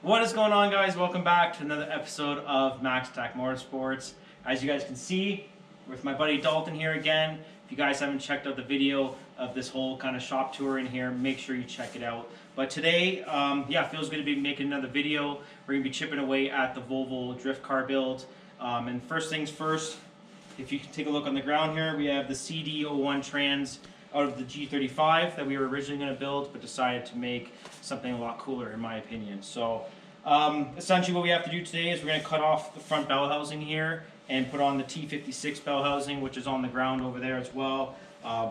What is going on, guys? Welcome back to another episode of Max Attack Motorsports. As you guys can see, with my buddy Dalton here again. If you guys haven't checked out the video of this whole kind of shop tour in here, make sure you check it out. But today, it feels good to be making another video. We're going to be chipping away at the Volvo drift car build. And first things first, if you can take a look on the ground here, we have the CD001 Trans out of the G35 that we were originally going to build, but decided to make something a lot cooler, in my opinion. So essentially what we have to do today is we're going to cut off the front bell housing here and put on the T56 bell housing, which is on the ground over there as well.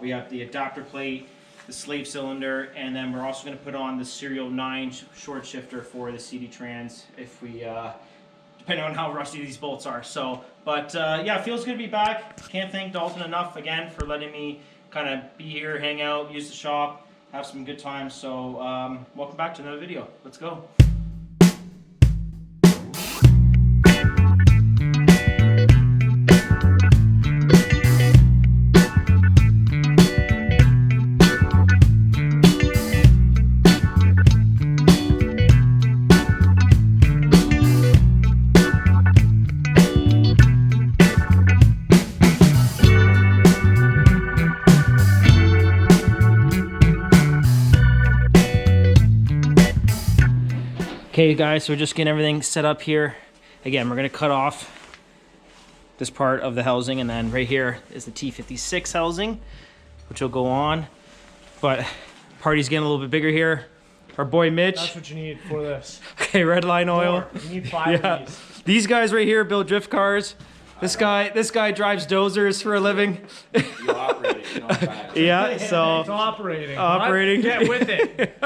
We have the adapter plate, the slave cylinder, and then we're also going to put on the serial 9 short shifter for the CD Trans, if we depending on how rusty these bolts are. So, but yeah, it feels good to be back. Can't thank Dalton enough again for letting me kind of be here, hang out, use the shop, have some good times. So welcome back to another video. Let's go. Okay guys, so we're just getting everything set up here. Again, we're gonna cut off this part of the housing, and then right here is the T56 housing, which will go on. But party's getting a little bit bigger here. Our boy Mitch. That's what you need for this. Okay, red line oil. You need 5 of these. These guys right here build drift cars. This guy drives dozers for a living. You operate it, you know, Yeah, so It's operating. operating. Get with it.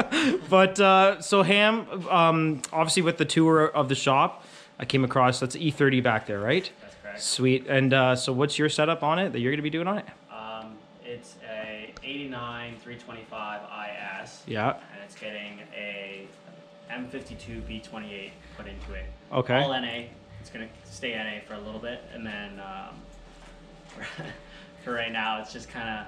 But so Ham, obviously with the tour of the shop, I came across that's E30 back there, right? That's correct. Sweet. And so what's your setup on it that you're gonna be doing on it? It's a 89 325 IS. Yeah. And it's getting a M52 B28 put into it. Okay. All NA. It's gonna stay NA for a little bit, and then for right now, it's just kind of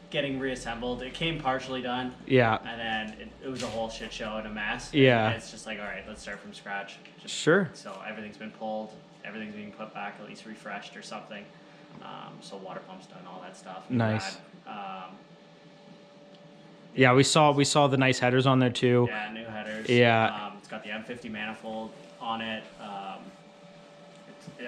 getting reassembled. It came partially done. Yeah. And then it was a whole shit show and a mess. Yeah. And it's just like, all right, let's start from scratch. Sure. So everything's been pulled, everything's being put back, at least refreshed or something. So water pump's done, all that stuff. Nice. Had, Yeah, we saw the nice headers on there too. yeah, new headers. Yeah. It's got the M50 manifold on it.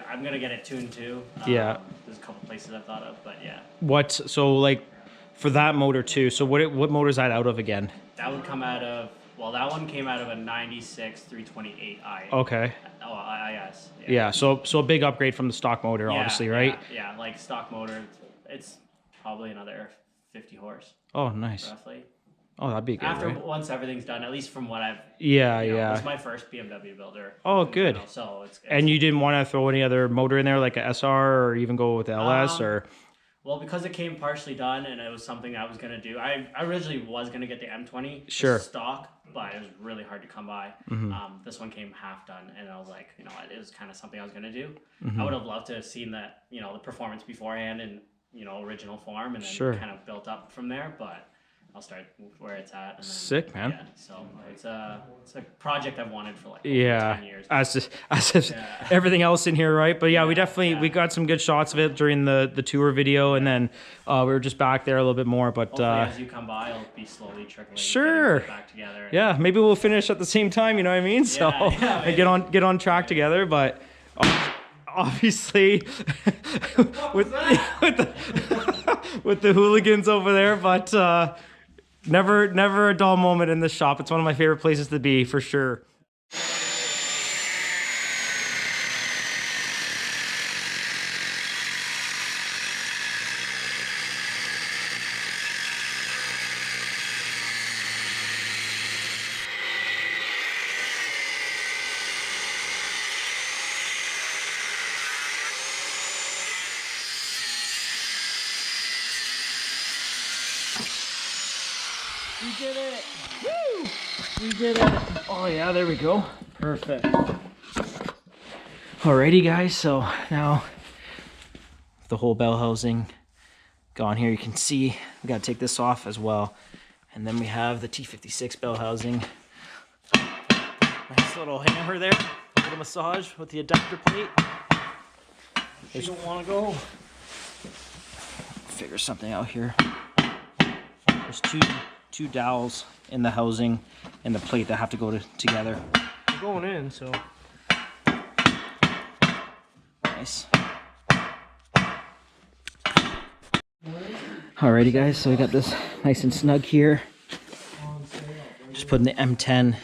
I'm gonna get it tuned too. Yeah. There's a couple places I've thought of, but yeah. So like for that motor too? So what motor is that out of again? That would come out of, well, that one came out of a 96 328i. Okay. Oh, IS. Yeah. So a big upgrade from the stock motor, Yeah, obviously, right? Yeah, like stock motor, it's probably another 50 horse, Oh, nice. roughly. Oh, that'd be good. After right? once everything's done, at least from what I've. Yeah, you know, yeah. It's my first BMW builder. Oh, good. You know, so it's And you didn't want to throw any other motor in there, like a SR, or even go with the LS, or? Well, because it came partially done, and it was something I was gonna do. I originally was gonna get the M20 Sure. stock, but it was really hard to come by. This one came half done, and I was like, you know, it was kind of something I was gonna do. I would have loved to have seen that, you know, the performance beforehand in, you know, original form, and then Sure. kind of built up from there. But I'll start where it's at. And then, Sick, man. Yeah, so it's a project I've wanted for like over 10 years. As everything else in here, right? But yeah, we definitely we got some good shots of it during the tour video, and then we were just back there a little bit more. But Hopefully, as you come by, it'll be slowly trickling. Sure. Getting back together. And, yeah, maybe we'll finish at the same time. You know what I mean? So yeah, and get on track together. But obviously, with the hooligans over there, but. Never a dull moment in this shop. It's one of my favorite places to be, for sure. We did it! Woo! We did it! Oh yeah, there we go. Perfect. Alrighty guys, so now the whole bell housing gone here. You can see we gotta take this off as well. And then we have the T56 bell housing. Nice nice little hammer there. A little massage with the adapter plate. You don't want to go. Figure something out here. There's two dowels in the housing and the plate that have to go together. You're going in, so. Nice. Alrighty guys, so we got this nice and snug here. Just putting the M10,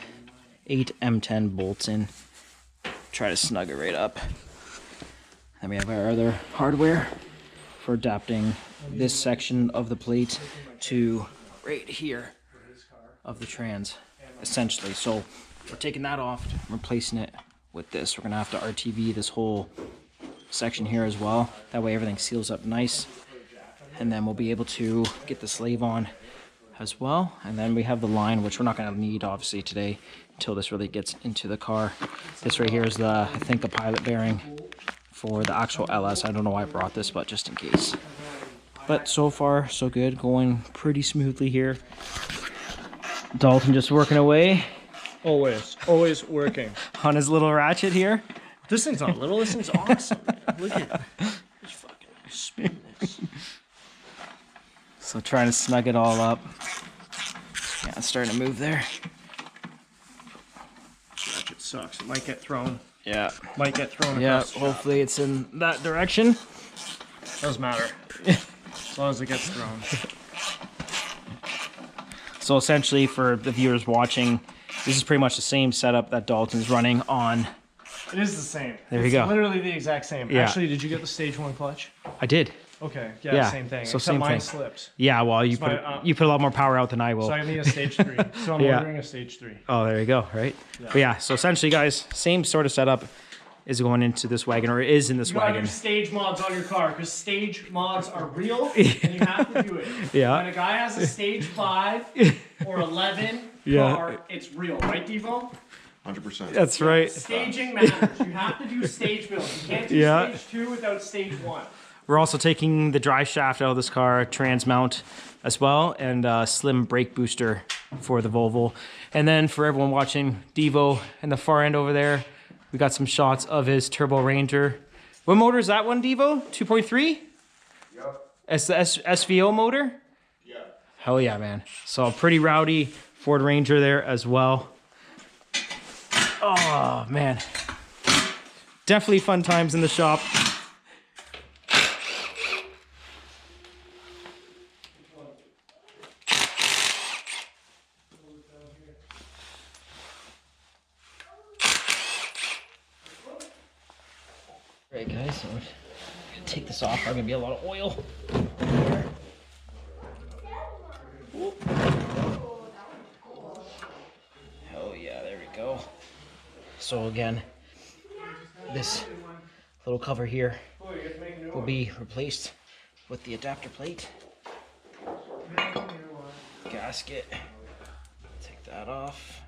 8 M10 bolts in. Try to snug it right up. Then we have our other hardware for adapting this section of the plate to right here of the trans, essentially. So we're taking that off, replacing it with this. We're gonna have to RTV this whole section here as well. That way everything seals up nice. And then we'll be able to get the slave on as well. And then we have the line, which we're not gonna need obviously today until this really gets into the car. This right here is the, I think, the pilot bearing for the actual LS. I don't know why I brought this, but just in case. But so far, so good. Going pretty smoothly here. Dalton just working away Always working. on his little ratchet here. This thing's not little, this thing's awesome. Look at it. Just fucking spin this. So trying to snug it all up. Yeah, it's starting to move there. It sucks. It might get thrown. Yeah. Might get thrown Yeah, across the shop. hopefully it's in that direction. Doesn't matter. As long as it gets thrown. So essentially for the viewers watching, this is pretty much the same setup that Dalton's running on. It is the same. There you It's go. literally the exact same. Yeah. Actually, did you get the stage 1 clutch? I did. Okay, yeah, Yeah, same thing. so Except same mine thing. slipped. Yeah, well, you my, you put a lot more power out than I will. So I need a stage 3. So I'm Yeah. ordering a stage 3. Oh, there you go, right? Yeah. But yeah, so essentially, guys, same sort of setup is going into this wagon, or is in this You gotta wagon. do stage mods on your car because stage mods are real and you have to do it. Yeah. When a guy has a stage 5 or 11 Yeah. car, it's real, right, Devo? 100%. That's right. Staging matters. You have to do stage builds. You can't do Yeah. stage 2 without stage 1. We're also taking the drive shaft out of this car, trans mount as well, and a slim brake booster for the Volvo. And then for everyone watching, Devo in the far end over there, we got some shots of his Turbo Ranger. What motor is that one, Devo? 2.3? Yep. It's the SVO motor? Yeah. Hell yeah, man. So a pretty rowdy Ford Ranger there as well. Oh, man. Definitely fun times in the shop. Alright guys, so I'm gonna take this off. There's gonna be a lot of oil. Oh yeah, there we go. So again, this little cover here will be replaced with the adapter plate. Gasket. Take that off.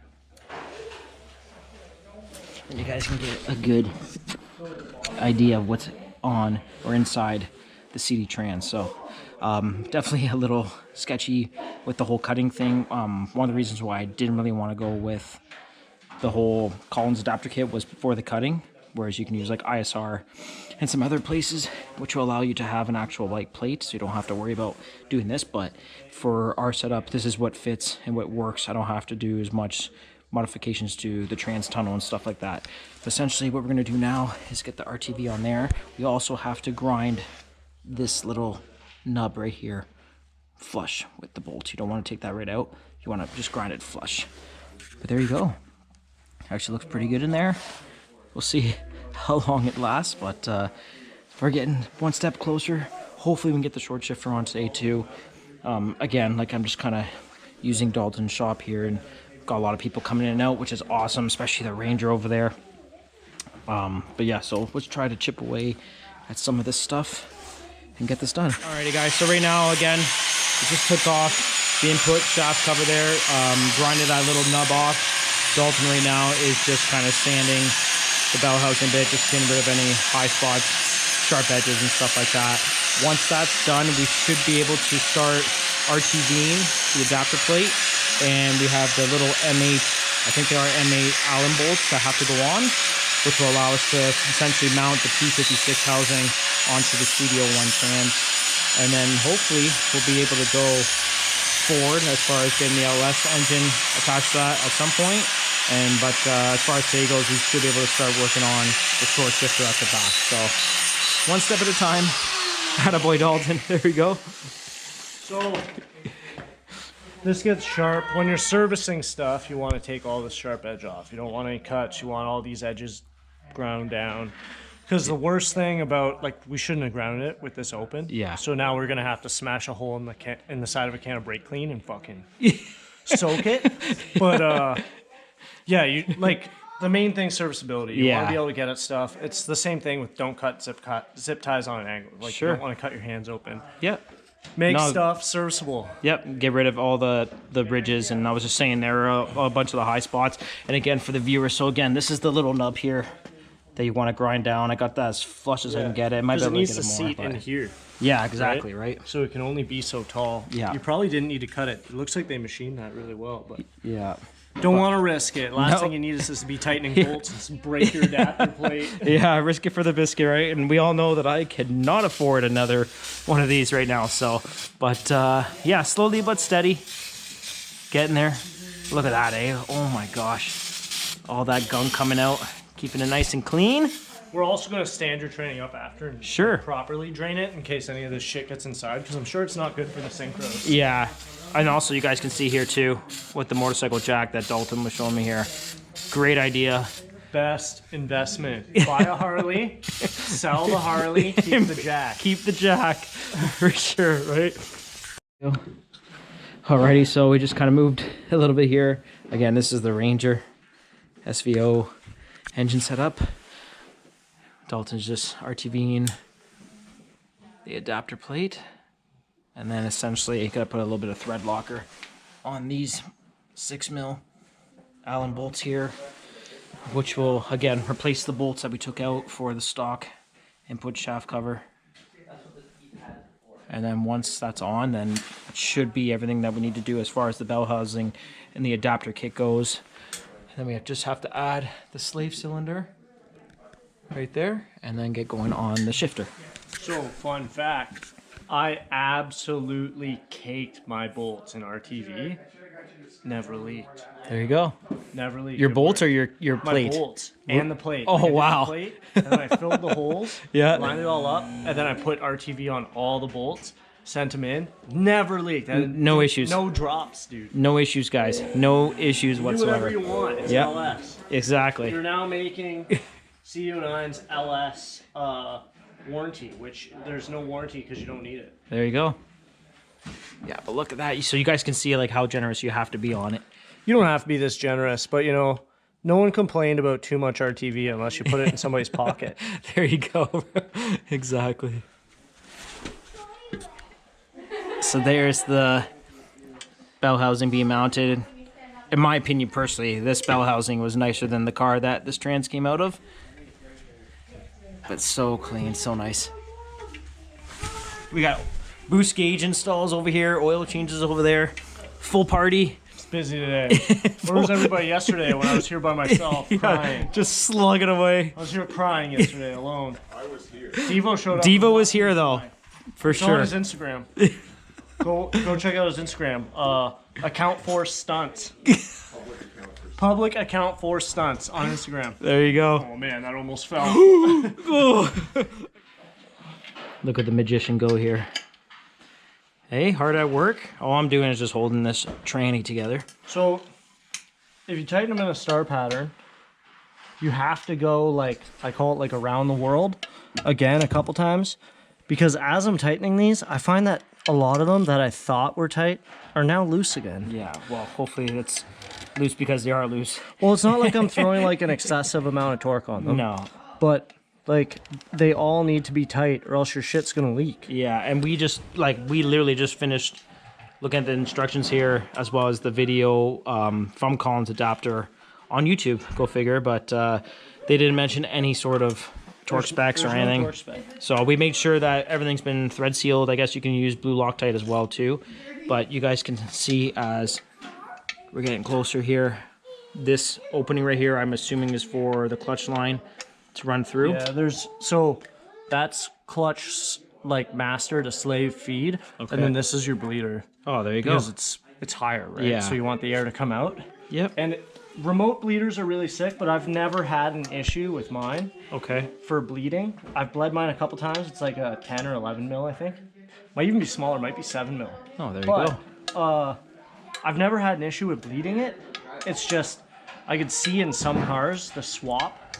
And you guys can get a good idea of what's on or inside the CD Trans. So definitely a little sketchy with the whole cutting thing. One of the reasons why I didn't really want to go with the whole Collins adapter kit was for the cutting, whereas you can use like ISR and some other places which will allow you to have an actual like plate, so you don't have to worry about doing this. But for our setup, this is what fits and what works. I don't have to do as much modifications to the trans tunnel and stuff like that. Essentially what we're going to do now is get the RTV on there. We also have to grind this little nub right here flush with the bolt. You don't want to take that right out. You want to just grind it flush. But there you go. Actually looks pretty good in there. We'll see how long it lasts, but we're getting one step closer. Hopefully we can get the short shifter on today too. Again, like I'm just kind of using Dalton's shop here, and got a lot of people coming in and out, which is awesome, especially the Ranger over there. But yeah, so let's try to chip away at some of this stuff and get this done. Alrighty guys, so right now again, we just took off the input shaft cover there, grinded that little nub off. Dalton right now is just kind of sanding the bell housing bit, just getting rid of any high spots, sharp edges and stuff like that. Once that's done, we should be able to start RTVing the adapter plate. And we have the little M8 I think there are M8 Allen bolts that have to go on, which will allow us to essentially mount the P56 housing onto the CD001 Trans. And then hopefully we'll be able to go forward as far as getting the LS engine attached to that at some point. But as far as today goes, we should be able to start working on the short shifter at the back. So one step at a time. Attaboy Dalton, there we go. So this gets sharp. When you're servicing stuff, you want to take all the sharp edge off. You don't want any cuts. You want all these edges ground down. Because the worst thing about, like, we shouldn't have grounded it with this open. Yeah. So now we're gonna have to smash a hole in the side of a can of brake clean and fucking soak it. But yeah, you like the main thing, serviceability. You want to be able to get at stuff. It's the same thing with don't cut zip ties on an angle. Like you don't want to cut your hands open. Yep. Make stuff serviceable. Yep, get rid of all the ridges, and I was just saying there are a bunch of the high spots. And again, for the viewers, so again, this is the little nub here that you want to grind down. I got that as flush as I can get it. Might be able to needs get to it more, seat in here. Yeah, exactly, right? So it can only be so tall. Yeah. You probably didn't need to cut it. It looks like they machined that really well, but Yeah. don't want to risk it. Last thing you need is just to be tightening bolts and break your adapter plate. Yeah, risk it for the biscuit, right? And we all know that I cannot afford another one of these right now. So, but yeah, slowly but steady, getting there. Look at that, eh? Oh my gosh, all that gunk coming out, keeping it nice and clean. We're also going to stand your training up after and properly drain it in case any of this shit gets inside, because I'm sure it's not good for the synchros. Yeah, and also you guys can see here too with the motorcycle jack that Dalton was showing me here. Great idea. Best investment. Buy a Harley, sell the Harley, keep the jack. Keep the jack, for sure, right? Alrighty, so we just kind of moved a little bit here. Again, this is the Ranger SVO engine setup. Dalton's just RTVing the adapter plate. And then essentially you gotta put a little bit of thread locker on these 6mm Allen bolts here, which will again replace the bolts that we took out for the stock input shaft cover. And then once that's on, then it should be everything that we need to do as far as the bell housing and the adapter kit goes. And then we just have to add the slave cylinder right there and then get going on the shifter. So, fun fact, I absolutely caked my bolts in RTV. Never leaked. There you go. Never leaked. Your bolts or your My plate? bolts and the plate. Oh, I did wow. The plate, and then I filled the holes, Yeah. lined it all up, and then I put RTV on all the bolts, sent them in. Never leaked. No issues. No drops, dude. No issues, guys. No issues Do whatsoever. whatever you want. It's Yep. LS. Exactly. You're now making CD009's LS warranty, which there's no warranty because you don't need it. There you go. Yeah, but look at that. So you guys can see like how generous you have to be on it. You don't have to be this generous, but you know, no one complained about too much RTV unless you put it in somebody's pocket. There you go. Exactly. So there's the bell housing being mounted. In my opinion, personally, this bell housing was nicer than the car that this Trans came out of. But so clean, so nice. We got boost gauge installs over here, oil changes over there, full party. It's busy today. Where was everybody yesterday when I was here by myself crying? Just slugging away. I was here crying yesterday alone. I was here. Devo showed up. Devo was here though, for It's on sure. his Instagram. Go check out his Instagram. Account for stunts. Public account for stunts on Instagram. There you go. Oh man, that almost fell. Look at the magician go here. Hey, hard at work. All I'm doing is just holding this tranny together. So, if you tighten them in a star pattern, you have to go like, I call it like around the world, again a couple times, because as I'm tightening these, I find that a lot of them that I thought were tight are now loose again. Yeah, well, hopefully it's loose because they are loose. Well, it's not like I'm throwing like an excessive amount of torque on them. No. But like they all need to be tight or else your shit's gonna leak. Yeah, and we literally just finished looking at the instructions here as well as the video from Colin's adapter on YouTube. Go figure, but they didn't mention any sort of torque specs or There's no anything. torque spec. So we made sure that everything's been thread sealed. I guess you can use blue Loctite as well too. But you guys can see as we're getting closer here this opening right here, I'm assuming, is for the clutch line to run through. Yeah, so that's clutch like master to slave feed, Okay. and then this is your bleeder. Oh, there you go. Because it's higher, right? Yeah. So you want the air to come out. Yep. And remote bleeders are really sick, but I've never had an issue with mine Okay. for bleeding. I've bled mine a couple times. It's like a 10 or 11 mil, I think. Might even be smaller. Might be 7 mil. Oh, there you go. I've never had an issue with bleeding it. It's just I could see in some cars the swap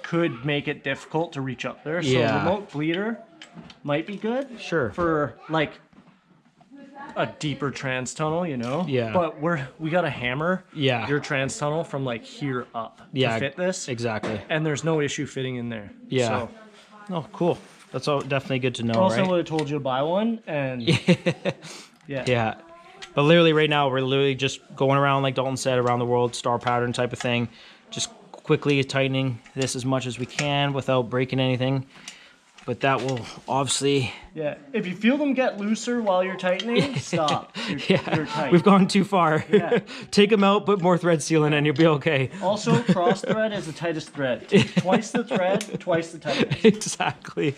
could make it difficult to reach up there. So Yeah. remote bleeder might be good. Sure. For like a deeper trans tunnel, you know? Yeah. But we gotta hammer Yeah. your trans tunnel from like here up Yeah, to fit this. Exactly. And there's no issue fitting in there. Yeah. So Oh, cool. That's all definitely good to know, also right? would have told you to buy one and yeah. Yeah. But literally right now, we're literally just going around, like Dalton said, around the world, star pattern type of thing. Just quickly tightening this as much as we can without breaking anything. But that will obviously... Yeah. If you feel them get looser while you're tightening, stop. You're tight. We've gone too far. Yeah. Take them out, put more thread seal in, and you'll be okay. Also, cross thread is the tightest thread. Twice the thread, twice the tightness. Exactly.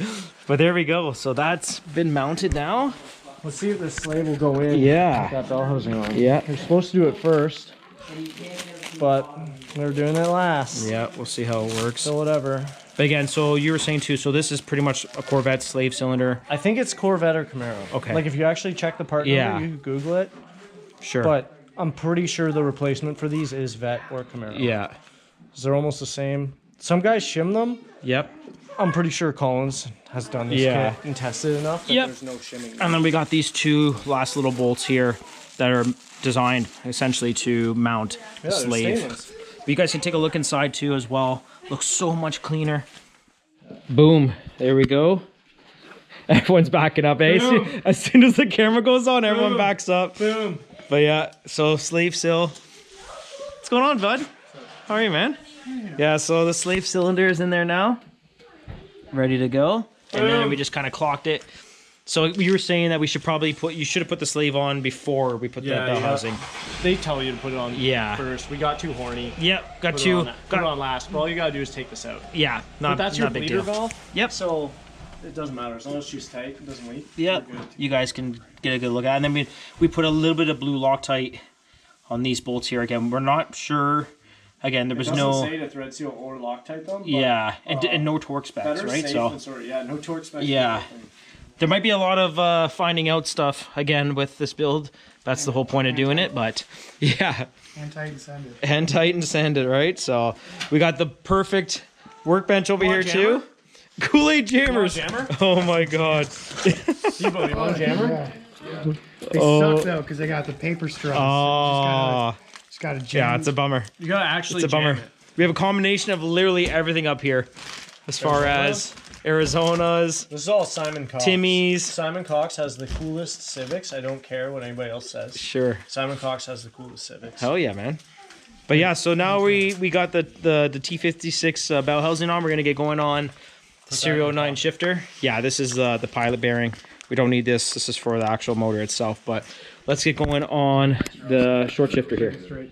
But there we go. So that's been mounted now. Let's see if the slave will go in. Yeah. Got bell housing on. Yeah. You're supposed to do it first, but we're doing it last. Yeah, we'll see how it works. So whatever. But again, so you were saying too, so this is pretty much a Corvette slave cylinder. I think it's Corvette or Camaro. Okay. Like if you actually check the part Yeah. number, you can Google it. Sure. But I'm pretty sure the replacement for these is Vet or Camaro. Yeah. 'Cause they're almost the same. Some guys shim them. Yep. I'm pretty sure Collins has done this Yeah. kit and tested enough that Yep. there's no shimming. And then we got these two last little bolts here that are designed essentially to mount the Yeah, they're slave. stainless. But you guys can take a look inside too as well. Looks so much cleaner. Boom. There we go. Everyone's backing up, eh? Boom. As soon as the camera goes on, everyone Boom. backs up. Boom. But yeah, so slave sill. What's going on, bud? How are you, man? Yeah, so the slave cylinder is in there now. Ready to go. And then we just kind of clocked it. So you were saying that we should probably you should have put the slave on before we put the bell housing. They tell you to put it on Yeah. first. We got too horny. Yep, got Put two. it on, put it on last. But all you gotta do is take this out. Yeah, But that's your not a big bleeder deal. valve. Yep. So it doesn't matter as long as she's tight. It doesn't leak. Yep. We're good. You guys can get a good look at it. And then we put a little bit of blue Loctite on these bolts here. Again, we're not sure. Again, there was It doesn't no. say to thread seal or Loctite them. But, Yeah, and no torque specs, better right? safe So than sorry. Yeah, no torque specs. Yeah. there might be a lot of finding out stuff again with this build. That's the whole point of doing it. But yeah, And tight and send it. and tighten sand it, right? So we got the perfect workbench over here too. Kool-Aid jammers. jammer? Oh my god. Sibo, you want a jammer? Yeah. They suck though because they got the paper straws. Oh. Just gotta jam. Yeah, it's a bummer. You gotta actually It's a bummer. jam it. We have a combination of literally everything up here, as far as Arizona's, This is all Simon Cox. Timmy's. Simon Cox has the coolest Civics. I don't care what anybody else says. Sure. Simon Cox has the coolest Civics. Hell yeah, man. But yeah, so now we got the T56 bell housing on. We're gonna get going on the Serial 9 shifter. Yeah, this is the pilot bearing. We don't need this. This is for the actual motor itself. But let's get going on the short shifter here.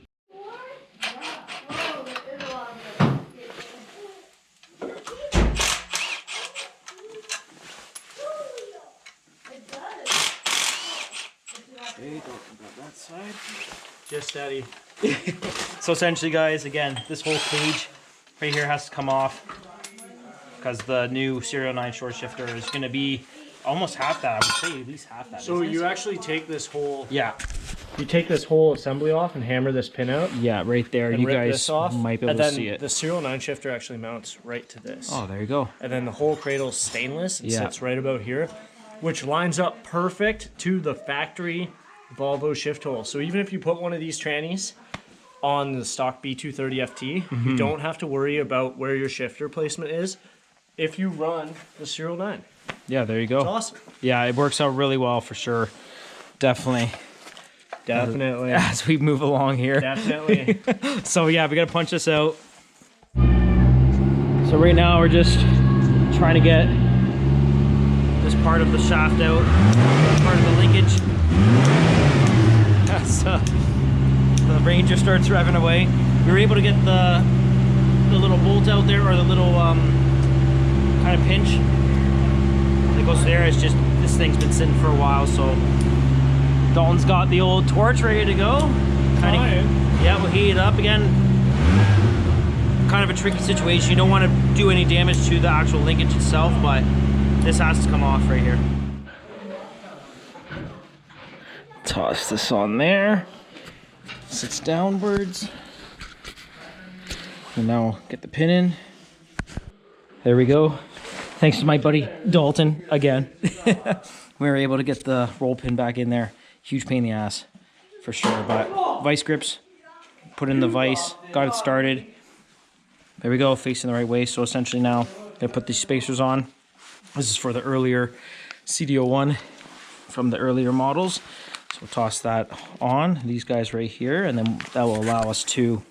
Just steady. So essentially, guys, again, this whole cage right here has to come off because the new Serial 9 short shifter is going to be almost half that. I would say at least half that. So isn't it? you actually take this whole assembly off and hammer this pin out. Yeah, right there. And You rip guys this off, might be able and to then see it. the Serial 9 shifter actually mounts right to this. Oh, there you go. And then the whole cradle's stainless and Yeah. sits right about here, which lines up perfect to the factory Volvo shift hole. So even if you put one of these trannies on the stock B230 FT, Mm-hmm. you don't have to worry about where your shifter placement is if you run the Serial 9. Yeah, there you go. It's awesome. Yeah, it works out really well for sure. Definitely. Definitely. As we move along here. Definitely. So yeah, we gotta punch this out. So right now we're just trying to get this part of the shaft out, part of the linkage. As the Ranger starts revving away. we were able to get the little bolt out there, or the little kind of pinch that goes there. It's just, this thing's been sitting for a while, so Dalton's got the old torch ready to go. Yeah, we'll heat it up again. Kind of a tricky situation. You don't want to do any damage to the actual linkage itself, but this has to come off right here. Toss this on there. Sits downwards. And now get the pin in. There we go. Thanks to my buddy Dalton again. We were able to get the roll pin back in there. Huge pain in the ass for sure. But vice grips, put in the vice, got it started. There we go, facing the right way. So essentially now, gonna put these spacers on. This is for the earlier CD001 from the earlier models. So we'll toss that on, these guys right here, and then that will allow us to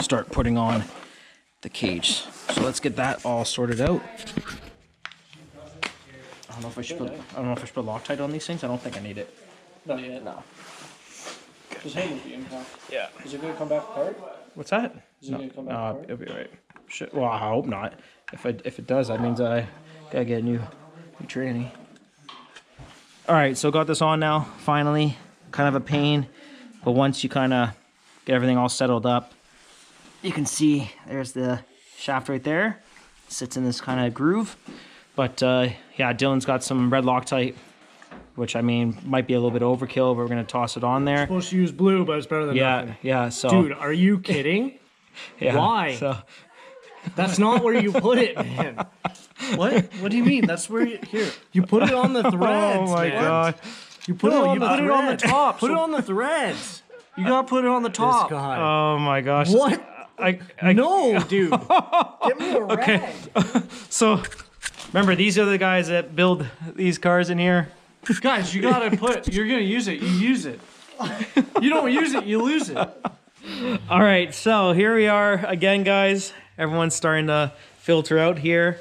start putting on the cage. So let's get that all sorted out. I don't know if I should put Loctite on these things. I don't think I need it. Not yet. No. Just handle the impact. Yeah. Is it going to come back apart? What's that? Is it going to come back apart? It'll be right. Shit. Well, I hope not. If it does, that means I gotta get a new tranny. All right, so got this on now. Finally, kind of a pain, but once you kind of get everything all settled up, you can see there's the shaft right there. Sits in this kind of groove. But yeah, Dylan's got some red Loctite, which I mean might be a little bit overkill, but we're gonna toss it on there. Supposed to use blue, but it's better than nothing. Yeah. So, dude, are you kidding? yeah, Why? So, That's not where you put it, man. What? What do you mean? That's where you put it on the threads. oh my man. god. You put it on the top. Put so- it on the threads. You gotta put it on the top. Oh my gosh. What? I No, dude. Give me a red. Okay. So, remember, these are the guys that build these cars in here. Guys, you gotta put. You're gonna use it. You use it. You don't use it. You lose it. All right, so here we are again, guys. Everyone's starting to filter out here.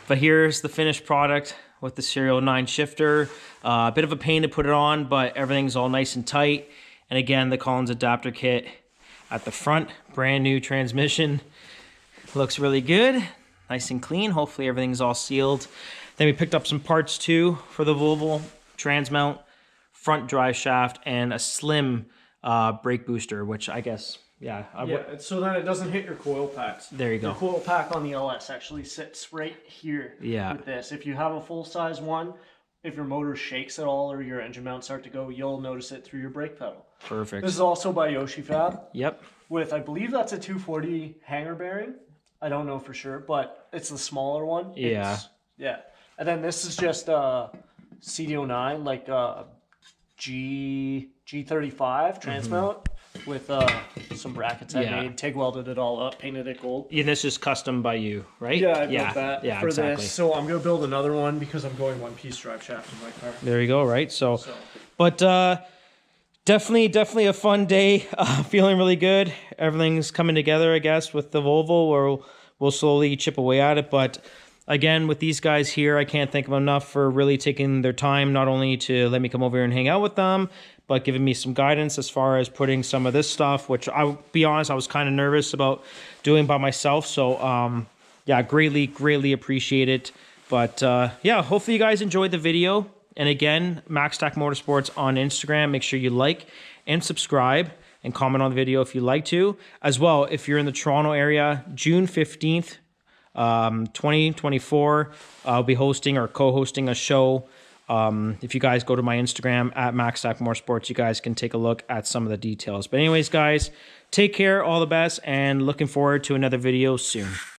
But here's the finished product with the Serial 9 shifter. A bit of a pain to put it on, but everything's all nice and tight. And again, the Collins adapter kit at the front. Brand new transmission. Looks really good. Nice and clean. Hopefully everything's all sealed. Then we picked up some parts too for the Volvo trans mount, front drive shaft, and a slim brake booster, which I guess, yeah. Yeah, so that it doesn't hit your coil packs. There you go. The coil pack on the LS actually sits right here. Yeah. With this, if you have a full size one, if your motor shakes at all or your engine mounts start to go, you'll notice it through your brake pedal. Perfect. This is also by Yoshi Fab. Yep. With, I believe that's a 240 hanger bearing. I don't know for sure, but it's the smaller one. Yeah. Yeah. And then this is just CD009, like G35 trans mount with some brackets I Yeah. made, TIG welded it all up, painted it gold. And this is custom by you, right? Yeah, I built that yeah, for exactly. this. So I'm going to build another one because I'm going one-piece drive shaft in my car. There you go, right? So. But definitely a fun day. Feeling really good. Everything's coming together, I guess, with the Volvo, or we'll slowly chip away at it. But again, with these guys here, I can't thank them enough for really taking their time, not only to let me come over here and hang out with them, but giving me some guidance as far as putting some of this stuff, which I'll be honest, I was kind of nervous about doing by myself. So yeah, greatly appreciate it. But yeah, hopefully you guys enjoyed the video. And again, MaxTac Motorsports on Instagram. Make sure you like and subscribe and comment on the video if you'd like to. As well, if you're in the Toronto area, June 15th, 2024, I'll be hosting or co-hosting a show. If you guys go to my Instagram at MaxTac Motorsports, you guys can take a look at some of the details. But anyways, guys, take care, all the best, and looking forward to another video soon.